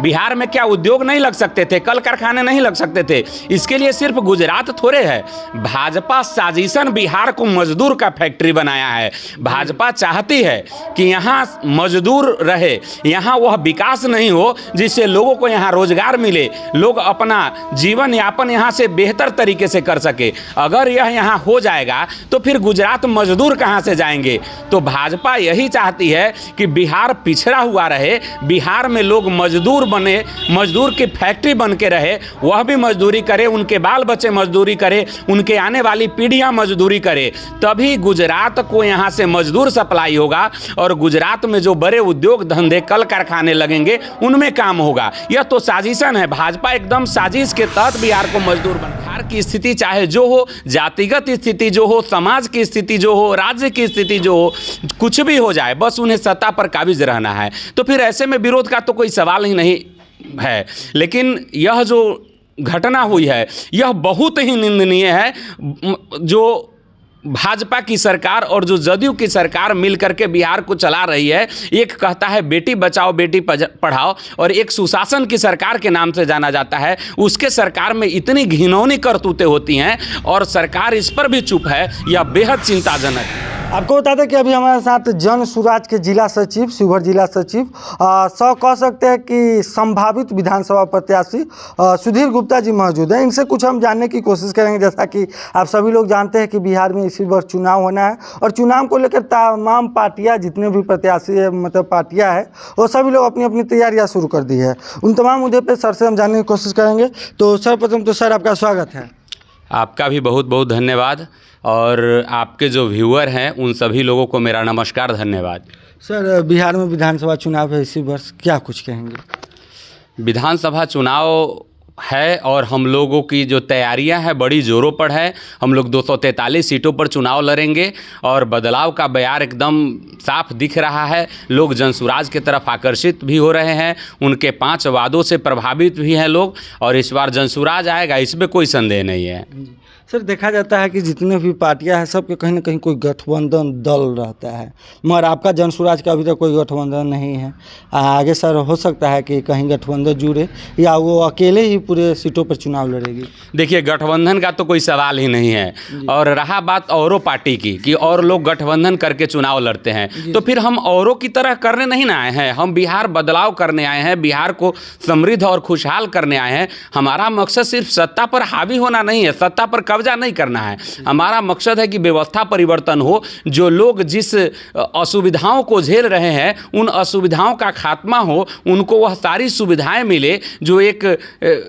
बिहार में क्या उद्योग नहीं लग सकते थे, कल कारखाने नहीं लग सकते थे? इसके लिए सिर्फ गुजरात थोड़े है। भाजपा साजिशन बिहार को मजदूर का फैक्ट्री बनाया है। भाजपा चाहती है कि यहाँ मजदूर रहे, यहाँ वह विकास नहीं हो जिससे लोगों को यहाँ रोजगार मिले, लोग अपना जीवन यापन यहाँ से बेहतर तरीके से कर सके। अगर यह यहाँ हो जाएगा तो फिर गुजरात मजदूर कहाँ से जाएंगे? तो भाजपा यही चाहती है कि बिहार पिछड़ा हुआ रहे, बिहार में लोग मजदूर बने, मजदूर की फैक्ट्री बन के रहे, वह भी मजदूरी करे, उनके बाल बच्चे मजदूरी करे, उनके आने वाली पीढ़ियां मजदूरी करे, तभी गुजरात को यहाँ से मजदूर सप्लाई होगा और गुजरात में जो बड़े उद्योग धंधे कल कारखाने लगेंगे उनमें काम होगा। यह तो साजिशन है। भाजपा एकदम साजिश के तहत बिहार को मजदूर बना। बिहार की स्थिति चाहे जो हो, जातिगत स्थिति जो हो, समाज की स्थिति जो हो, राज्य की स्थिति जो हो, कुछ भी हो जाए, बस उन्हें सत्ता पर काबिज रहना है। तो फिर ऐसे में विरोध का तो कोई सवाल ही नहीं है। लेकिन यह जो घटना हुई है यह बहुत ही निंदनीय है। जो भाजपा की सरकार और जो जदयू की सरकार मिलकर के बिहार को चला रही है, एक कहता है बेटी बचाओ बेटी पढ़ाओ और एक सुशासन की सरकार के नाम से जाना जाता है, उसके सरकार में इतनी घिनौनी करतूतें होती हैं और सरकार इस पर भी चुप है। यह बेहद चिंताजनक है। आपको बता दें कि अभी हमारे साथ जन सुराज के जिला सचिव, शिवहर जिला सचिव, कह सकते हैं कि संभावित विधानसभा प्रत्याशी सुधीर गुप्ता जी मौजूद हैं। इनसे कुछ हम जानने की कोशिश करेंगे। जैसा कि आप सभी लोग जानते हैं कि बिहार में इसी वर्ष चुनाव होना है और चुनाव को लेकर तमाम पार्टियां, जितने भी प्रत्याशी है, मतलब पार्टियां हैं, वो सभी लोग अपनी अपनी तैयारियां शुरू कर दी है। उन तमाम मुद्दे पर सर से हम जानने की कोशिश करेंगे। तो सर्वप्रथम तो सर आपका स्वागत है। आपका भी बहुत बहुत धन्यवाद और आपके जो व्यूअर हैं उन सभी लोगों को मेरा नमस्कार, धन्यवाद। सर, बिहार में विधानसभा चुनाव है इसी वर्ष, क्या कुछ कहेंगे? विधानसभा चुनाव है और हम लोगों की जो तैयारियां हैं बड़ी ज़ोरों पर है। हम लोग 243 सीटों पर चुनाव लड़ेंगे और बदलाव का बयार एकदम साफ दिख रहा है। लोग जनसुराज की तरफ आकर्षित भी हो रहे हैं, उनके 5 वादों से प्रभावित भी हैं लोग और इस बार जनसुराज आएगा, इसमें कोई संदेह नहीं है। सर, देखा जाता है कि जितने भी पार्टियां हैं सबके कहीं ना कहीं कोई गठबंधन दल रहता है, मगर आपका जनसुराज का अभी तक कोई गठबंधन नहीं है। आगे सर हो सकता है कि कहीं गठबंधन जुड़े या वो अकेले ही पूरे सीटों पर चुनाव लड़ेगी? देखिए, गठबंधन का तो कोई सवाल ही नहीं है। और रहा बात औरों पार्टी की कि और लोग गठबंधन करके चुनाव लड़ते हैं, तो फिर हम औरों की तरह करने नहीं ना आए हैं। हम बिहार बदलाव करने आए हैं, बिहार को समृद्ध और खुशहाल करने आए हैं। हमारा मकसद सिर्फ सत्ता पर हावी होना नहीं है, सत्ता पर कब्जा नहीं करना है। हमारा मकसद है कि व्यवस्था परिवर्तन हो, जो लोग जिस असुविधाओं को झेल रहे हैं उन असुविधाओं का खात्मा हो, उनको वह सारी सुविधाएं मिले जो एक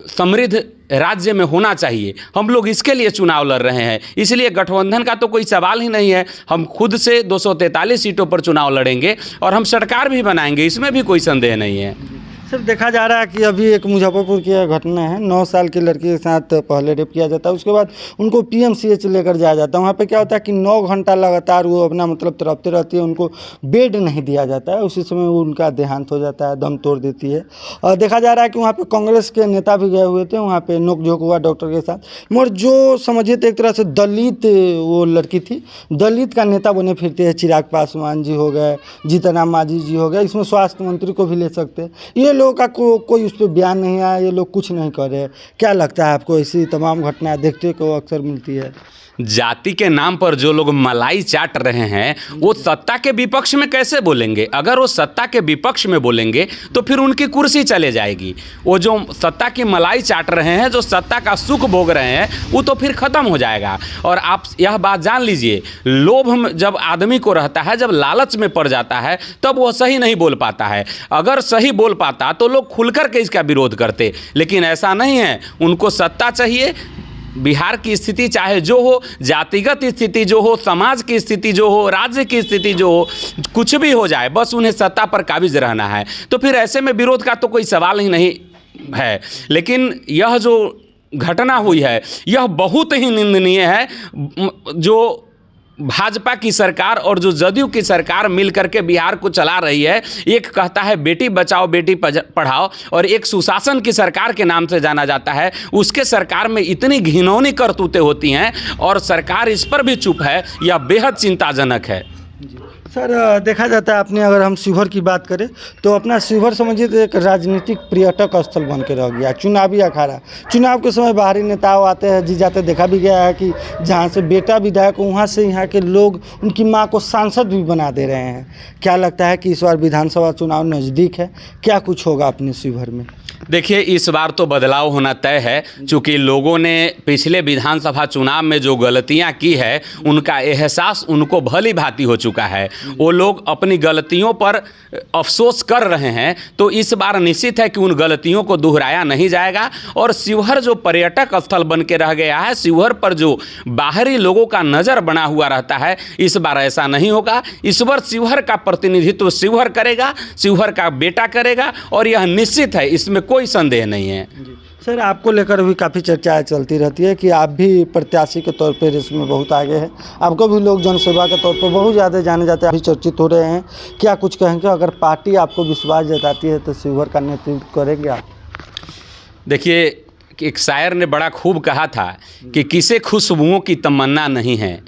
समृद्ध राज्य में होना चाहिए। हम लोग इसके लिए चुनाव लड़ रहे हैं, इसलिए गठबंधन का तो कोई सवाल ही नहीं है। हम खुद से 243 सीटों पर चुनाव लड़ेंगे और हम सरकार भी बनाएंगे, इसमें भी कोई संदेह नहीं है। सर, देखा जा रहा है कि अभी एक मुजफ्फरपुर की घटना है, 9 साल की लड़की के साथ पहले रेप किया जाता है, उसके बाद उनको PMCH लेकर जाया जाता है। वहाँ पे क्या होता है कि 9 घंटा लगातार वो अपना मतलब तड़पते रहती है, उनको बेड नहीं दिया जाता है। उसी समय उनका देहांत हो जाता है, दम तोड़ देती है। और देखा जा रहा है कि वहाँ पे कांग्रेस के नेता भी गए हुए थे, वहाँ पे नोकझोंक हुआ डॉक्टर के साथ। मगर जो समझिए तो एक तरह से दलित वो लड़की थी, दलित का नेता बने फिरते हैं। चिराग पासवान जी हो गए, जीतन राम मांझी जी हो गए, इसमें स्वास्थ्य मंत्री को भी ले सकते हैं। ये लोगों का कोई उस पर बयान नहीं आया, ये लोग कुछ नहीं कर रहे। क्या लगता है आपको, ऐसी तमाम घटनाएं देखने को अक्सर मिलती है? जाति के नाम पर जो लोग मलाई चाट रहे हैं वो सत्ता के विपक्ष में कैसे बोलेंगे? अगर वो सत्ता के विपक्ष में बोलेंगे तो फिर उनकी कुर्सी चले जाएगी। वो जो सत्ता की मलाई चाट रहे हैं, जो सत्ता का सुख भोग रहे हैं, वो तो फिर ख़त्म हो जाएगा। और आप यह बात जान लीजिए, लोभ जब आदमी को रहता है, जब लालच में पड़ जाता है, तब वो सही नहीं बोल पाता है। अगर सही बोल पाता तो लोग खुलकर के इसका विरोध करते, लेकिन ऐसा नहीं है। उनको सत्ता चाहिए। बिहार की स्थिति चाहे जो हो, जातिगत स्थिति जो हो, समाज की स्थिति जो हो, राज्य की स्थिति जो हो, कुछ भी हो जाए, बस उन्हें सत्ता पर काबिज रहना है। तो फिर ऐसे में विरोध का तो कोई सवाल ही नहीं है। लेकिन यह जो घटना हुई है यह बहुत ही निंदनीय है। जो भाजपा की सरकार और जो जदयू की सरकार मिलकर के बिहार को चला रही है, एक कहता है बेटी बचाओ बेटी पढ़ाओ और एक सुशासन की सरकार के नाम से जाना जाता है, उसके सरकार में इतनी घिनौनी करतूतें होती हैं और सरकार इस पर भी चुप है। यह बेहद चिंताजनक है। सर देखा जाता है आपने, अगर हम शिवहर की बात करें तो अपना शिवहर समझिए तो एक राजनीतिक पर्यटक स्थल बन के रह गया। चुनावी अखाड़ा, चुनाव के समय बाहरी नेताओं आते हैं जी जाते, देखा भी गया है कि जहाँ से बेटा विधायक वहाँ से यहाँ के लोग उनकी माँ को सांसद भी बना दे रहे हैं। क्या लगता है कि इस बार विधानसभा चुनाव नज़दीक है, क्या कुछ होगा अपने शिवहर में? देखिए, इस बार तो बदलाव होना तय है, चूँकि लोगों ने पिछले विधानसभा चुनाव में जो गलतियां की है उनका एहसास उनको भली भांति हो चुका है। वो लोग अपनी गलतियों पर अफसोस कर रहे हैं। तो इस बार निश्चित है कि उन गलतियों को दोहराया नहीं जाएगा। और शिवहर जो पर्यटक स्थल बन के रह गया है, शिवहर पर जो बाहरी लोगों का नज़र बना हुआ रहता है, इस बार ऐसा नहीं होगा। इस बार शिवहर का प्रतिनिधित्व शिवहर करेगा, शिवहर का बेटा करेगा, और यह निश्चित है, इसमें कोई संदेह नहीं है। सर आपको लेकर भी काफ़ी चर्चाएं चलती रहती है कि आप भी प्रत्याशी के तौर पे रेस में बहुत आगे हैं, आपको भी लोग जनसेवा के तौर पे बहुत ज़्यादा जाने जाते हैं, अभी चर्चित हो रहे हैं। क्या कुछ कहेंगे, अगर पार्टी आपको विश्वास जताती है तो शिवहर का नेतृत्व करेंगे आप? देखिए, एक शायर ने बड़ा खूब कहा था कि किसे खुशबुओं की तमन्ना नहीं है,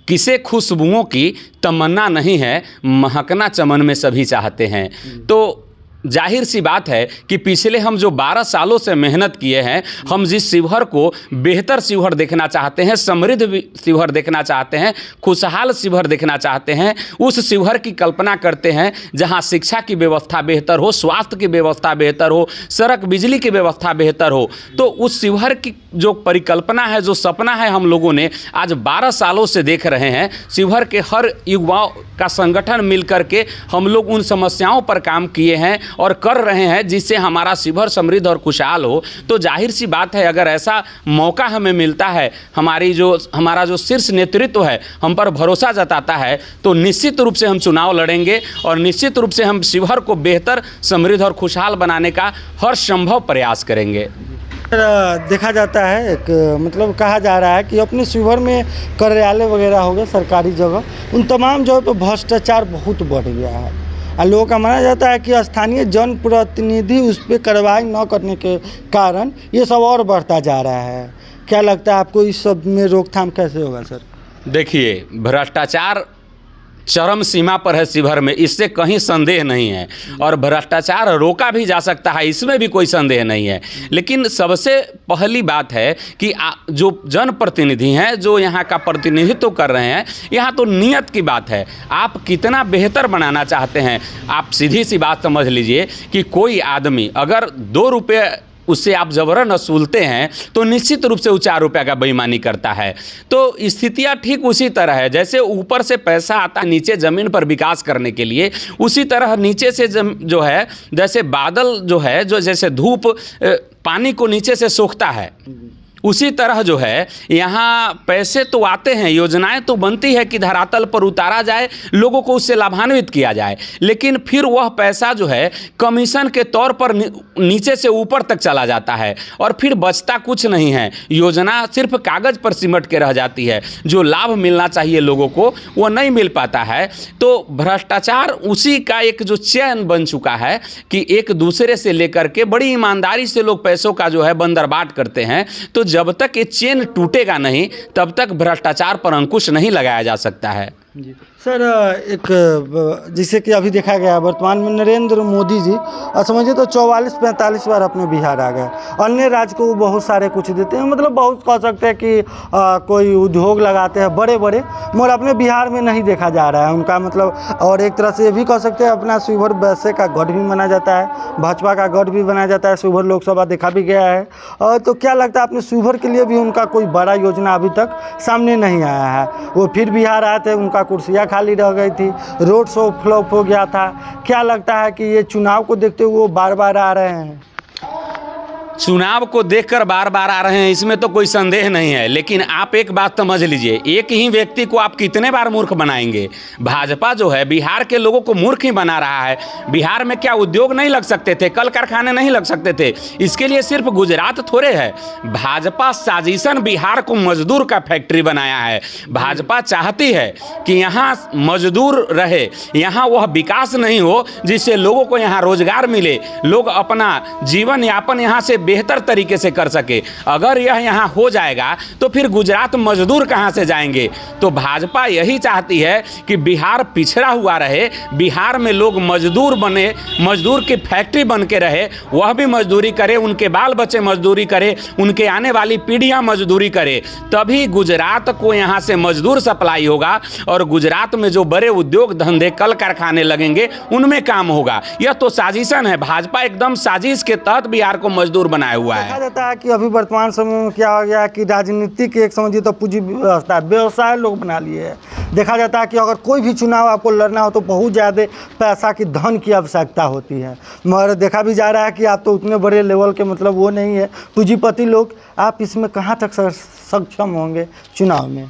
किसे खुशबुओं की तमन्ना नहीं है, महकना चमन में सभी चाहते हैं। तो जाहिर सी बात है कि पिछले हम जो 12 सालों से मेहनत किए हैं, हम जिस शिवहर को बेहतर शिवहर देखना चाहते हैं, समृद्ध शिवहर देखना चाहते हैं, खुशहाल शिवहर देखना चाहते हैं, उस शिवहर की कल्पना करते हैं जहां शिक्षा की व्यवस्था बेहतर हो, स्वास्थ्य की व्यवस्था बेहतर हो, सड़क बिजली की व्यवस्था बेहतर हो। तो उस शिवहर की जो परिकल्पना है, जो सपना है, हम लोगों ने आज 12 सालों से देख रहे हैं। शिवहर के हर युवाओं का संगठन मिल करके हम लोग उन समस्याओं पर काम किए हैं और कर रहे हैं जिससे हमारा शिवहर समृद्ध और खुशहाल हो। तो जाहिर सी बात है, अगर ऐसा मौका हमें मिलता है, हमारा जो शीर्ष नेतृत्व है हम पर भरोसा जताता है, तो निश्चित रूप से हम चुनाव लड़ेंगे और निश्चित रूप से हम शिवहर को बेहतर, समृद्ध और खुशहाल बनाने का हर संभव प्रयास करेंगे। देखा जाता है, एक मतलब कहा जा रहा है कि अपने शिवहर में कार्यालय वगैरह हो गए, सरकारी जगह, उन तमाम जगह पर भ्रष्टाचार बहुत बढ़ गया है। और लोगों का माना जाता है कि स्थानीय जनप्रतिनिधि उस पर कार्रवाई न करने के कारण ये सब और बढ़ता जा रहा है। क्या लगता है आपको, इस सब में रोकथाम कैसे होगा सर? देखिए, भ्रष्टाचार चरम सीमा पर है शिवहर में, इससे कहीं संदेह नहीं है, और भ्रष्टाचार रोका भी जा सकता है, इसमें भी कोई संदेह नहीं है। लेकिन सबसे पहली बात है कि जो जनप्रतिनिधि हैं, जो यहाँ का प्रतिनिधित्व कर रहे हैं, यहाँ तो नियत की बात है। आप कितना बेहतर बनाना चाहते हैं। आप सीधी सी बात समझ लीजिए कि कोई आदमी अगर 2 रुपये उससे आप ज़बरन वसूलते हैं तो निश्चित रूप से वो 4 रुपये का बेईमानी करता है। तो स्थितियाँ ठीक उसी तरह है, जैसे ऊपर से पैसा आता है नीचे ज़मीन पर विकास करने के लिए, उसी तरह नीचे से जो है, जैसे बादल जो है, जो जैसे धूप पानी को नीचे से सोखता है, उसी तरह जो है यहाँ पैसे तो आते हैं, योजनाएं तो बनती है कि धरातल पर उतारा जाए, लोगों को उससे लाभान्वित किया जाए, लेकिन फिर वह पैसा जो है कमीशन के तौर पर नीचे से ऊपर तक चला जाता है और फिर बचता कुछ नहीं है। योजना सिर्फ कागज़ पर सिमट के रह जाती है, जो लाभ मिलना चाहिए लोगों को वो नहीं मिल पाता है। तो भ्रष्टाचार उसी का एक जो चैन बन चुका है कि एक दूसरे से लेकर के बड़ी ईमानदारी से लोग पैसों का जो है बंदरबाट करते हैं। तो जब तक ये चेन टूटेगा नहीं, तब तक भ्रष्टाचार पर अंकुश नहीं लगाया जा सकता है। जी सर, एक जिसे कि अभी देखा गया वर्तमान में नरेंद्र मोदी जी समझिए तो 44-45 बार अपने बिहार आ गए। अन्य राज्य को बहुत सारे कुछ देते हैं, मतलब बहुत कह सकते हैं कि कोई उद्योग लगाते हैं बड़े बड़े, मगर अपने बिहार में नहीं देखा जा रहा है उनका, मतलब। और एक तरह से ये भी कह सकते हैं अपना शिवहर वैसे का गढ़ भी माना जाता है, भाजपा का गढ़ भी बनाया जाता है, शिवहर लोकसभा देखा भी गया है। तो क्या लगता है अपने शिवहर के लिए भी उनका कोई बड़ा योजना अभी तक सामने नहीं आया है? वो फिर बिहार आए थे, उनका कुर्सियाँ खाली रह गई थी, रोड शो फ्लॉप हो गया था। क्या लगता है कि ये चुनाव को देखते हुए वो बार बार आ रहे हैं? चुनाव को देखकर बार बार आ रहे हैं, इसमें तो कोई संदेह नहीं है। लेकिन आप एक बात समझ लीजिए, एक ही व्यक्ति को आप कितने बार मूर्ख बनाएंगे? भाजपा जो है बिहार के लोगों को मूर्ख ही बना रहा है। बिहार में क्या उद्योग नहीं लग सकते थे, कल कारखाने नहीं लग सकते थे? इसके लिए सिर्फ गुजरात थोड़े है। भाजपा साजिशन बिहार को मजदूर का फैक्ट्री बनाया है। भाजपा चाहती है कि यहाँ मजदूर रहे, यहाँ वह विकास नहीं हो जिससे लोगों को यहाँ रोजगार मिले, लोग अपना जीवन यापन यहाँ से बेहतर तरीके से कर सके। अगर यह यहाँ हो जाएगा तो फिर गुजरात मजदूर कहाँ से जाएंगे? तो भाजपा यही चाहती है कि बिहार पिछड़ा हुआ रहे, बिहार में लोग मजदूर बने, मजदूर की फैक्ट्री बन के रहे, वह भी मजदूरी करे, उनके बाल बच्चे मजदूरी करे, उनके आने वाली पीढ़ियां मजदूरी करे, तभी गुजरात को यहाँ से मजदूर सप्लाई होगा और गुजरात में जो बड़े उद्योग धंधे कल कारखाने लगेंगे उनमें काम होगा। यह तो साजिशन है, भाजपा एकदम साजिश के तहत बिहार को मजदूर बनाया हुआ है। देखा जाता है कि अभी वर्तमान समय में क्या हो गया कि राजनीति के एक समझिए तो पूंजी व्यवसाय लोग बना लिए हैं। देखा जाता है कि अगर कोई भी चुनाव आपको लड़ना हो तो बहुत ज़्यादा पैसा की धन की आवश्यकता होती है, मगर देखा भी जा रहा है कि आप तो उतने बड़े लेवल के मतलब वो नहीं है पूंजीपति लोग, आप इसमें कहाँ तक सक्षम होंगे चुनाव में?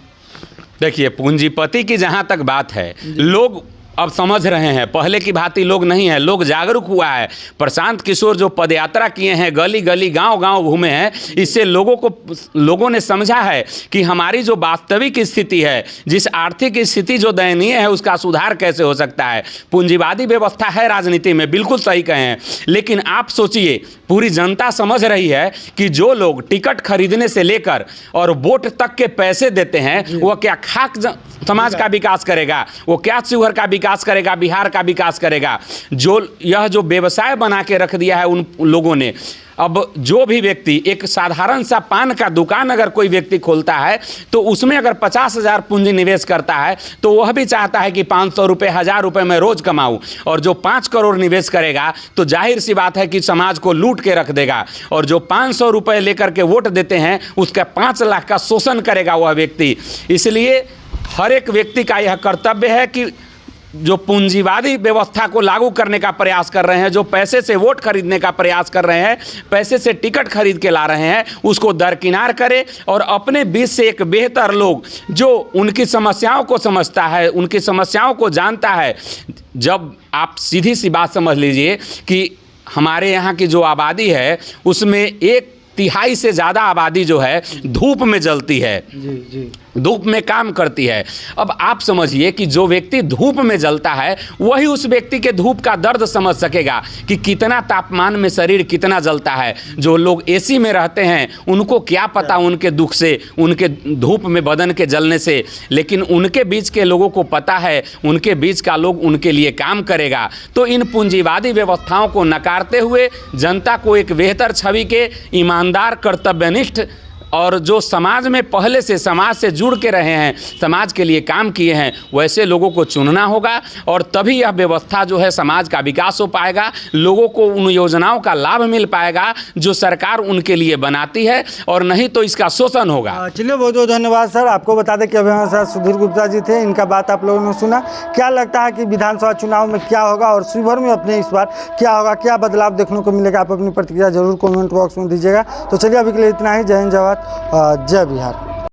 देखिए, पूंजीपति की जहाँ तक बात है, लोग अब समझ रहे हैं, पहले की भांति लोग नहीं है, लोग जागरूक हुआ है। प्रशांत किशोर जो पदयात्रा किए हैं, गली गली गांव गांव घूमे हैं, इससे लोगों ने समझा है कि हमारी जो वास्तविक स्थिति है, जिस आर्थिक स्थिति जो दयनीय है, उसका सुधार कैसे हो सकता है। पूंजीवादी व्यवस्था है राजनीति में, बिल्कुल सही कहे हैं, लेकिन आप सोचिए पूरी जनता समझ रही है कि जो लोग टिकट खरीदने से लेकर और वोट तक के पैसे देते हैं, वो क्या खाक समाज का विकास करेगा, वो क्या शिवहर का विकास करेगा, बिहार का विकास करेगा। यह जो व्यवसाय बना के रख दिया है उन लोगों ने। अब जो भी व्यक्ति एक साधारण सा पान का दुकान अगर कोई व्यक्ति खोलता है तो उसमें अगर 50,000 पूंजी निवेश करता है तो वह भी चाहता है कि 500 रुपये 1000 रुपये में रोज़ कमाऊं, और जो 5 करोड़ निवेश करेगा तो जाहिर सी बात है कि समाज को लूट के रख देगा, और जो 500 रुपये लेकर के वोट देते हैं उसका 5 लाख का शोषण करेगा वह व्यक्ति। इसलिए हर एक व्यक्ति का यह कर्तव्य है कि जो पूंजीवादी व्यवस्था को लागू करने का प्रयास कर रहे हैं, जो पैसे से वोट खरीदने का प्रयास कर रहे हैं, पैसे से टिकट खरीद के ला रहे हैं, उसको दरकिनार करे और अपने बीच से एक बेहतर लोग जो उनकी समस्याओं को समझता है, उनकी समस्याओं को जानता है। जब आप सीधी सी बात समझ लीजिए कि हमारे यहाँ की जो आबादी है उसमें 1/3 से ज़्यादा आबादी जो है धूप में जलती है, जी धूप में काम करती है। अब आप समझिए कि जो व्यक्ति धूप में जलता है वही उस व्यक्ति के धूप का दर्द समझ सकेगा कि कितना तापमान में शरीर कितना जलता है। जो लोग एसी में रहते हैं उनको क्या पता उनके दुख से, उनके धूप में बदन के जलने से, लेकिन उनके बीच के लोगों को पता है, उनके बीच का लोग उनके लिए काम करेगा। तो इन पूंजीवादी व्यवस्थाओं को नकारते हुए जनता को एक बेहतर छवि के ईमानदार, कर्तव्यनिष्ठ और जो समाज में पहले से समाज से जुड़ के रहे हैं, समाज के लिए काम किए हैं, वैसे लोगों को चुनना होगा, और तभी यह व्यवस्था जो है समाज का विकास हो पाएगा, लोगों को उन योजनाओं का लाभ मिल पाएगा जो सरकार उनके लिए बनाती है, और नहीं तो इसका शोषण होगा। चलिए, बहुत बहुत धन्यवाद सर। आपको बता दें कि अभी हमारे साथ सुधीर गुप्ता जी थे, इनका बात आप लोगों ने सुना। क्या लगता है कि विधानसभा चुनाव में क्या होगा और शिवहर में अपने इस बार क्या होगा, क्या बदलाव देखने को मिलेगा? आप अपनी प्रतिक्रिया जरूर कमेंट बॉक्स में दीजिएगा। तो चलिए, अभी के लिए इतना ही। जय हिंद, जय भारत, जय बिहार।